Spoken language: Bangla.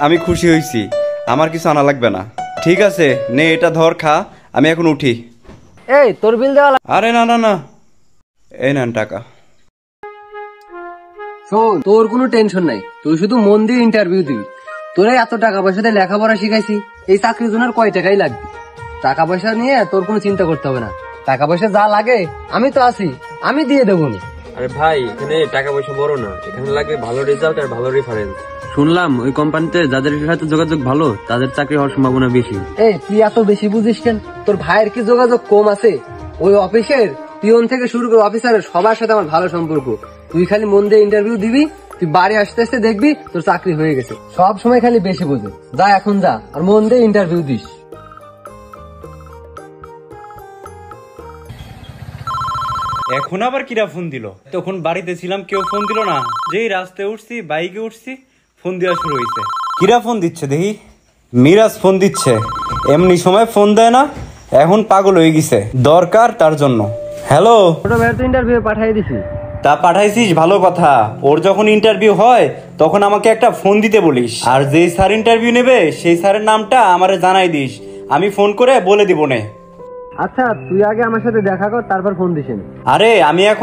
আমি খুশি হয়েছি, আমার কিছু আনা লাগবে না। ঠিক আছে নে, এটা ধর খা, আমি এখন উঠি। এই তোর বিল দেওয়া আরে না না না, এই নেন টাকা। শোন, তোর কোনো টেনশন নাই, তুই শুধু মন দিয়ে ইন্টারভিউ দিবি। তোরা এত টাকা পয়সা দিয়ে লেখাপড়া শিখাইছি, এই চাকরির জন্য আর কয় টাকাই লাগবে। টাকা পয়সা নিয়ে তোর কোনো চিন্তা করতে হবে না। টাকা পয়সা যা লাগে আমি তো আছি, আমি দিয়ে দেবো না। আরে ভাই, এখানে টাকা পয়সা বড় না, এখানে লাগবে ভালো রেজাল্ট আর ভালো রেফারেন্স। শুনলাম ওই কোম্পানিতে যাদের সাথে যোগাযোগ ভালো তাদের চাকরি হওয়ার সম্ভাবনা বেশি। এই তুই এত বেশি বুঝিস কেন? তোর ভাইয়ের কি যোগাযোগ কম আছে? ওই অফিসের পিয়ন থেকে শুরু করে অফিসারের সবার সাথে আমার ভালো সম্পর্ক। তুই খালি মন দিয়ে ইন্টারভিউ দিবি, তুই বাড়ি আসতে আসতে দেখবি তোর চাকরি হয়ে গেছে। সব সময় খালি বেশি বুঝে যা, এখন যা আর মন দিয়ে ইন্টারভিউ দিস। এখন আবার কিরা ফোন দিল? তখন বাড়িতে ছিলাম, কেউ ফোন দিল না। যেই রাস্তায় উঠছি, বাইকে উঠছি, ফোন দেওয়া শুরু হয়েছে। কিরা ফোন দিচ্ছে দেখি? মিরাজ ফোন দিচ্ছে। এমনি সময় ফোন দেয় না, এখন পাগল হয়ে গেছে, দরকার তার জন্য। হ্যালো। ছোট ভাইয়ের তো ইন্টারভিউ পাঠিয়ে দিছি। তা পাঠাইছিস, ভালো কথা। ওর যখন ইন্টারভিউ হয় তখন আমাকে একটা ফোন দিতে বলিস, আর যেই স্যার ইন্টারভিউ নেবে সেই স্যারের নামটা আমারে জানাই দিস, আমি ফোন করে বলে দিব নে। আচ্ছা তুই আগে আমার সাথে দেখা কর, তারপর ফোন দিস। আরে আমি এখন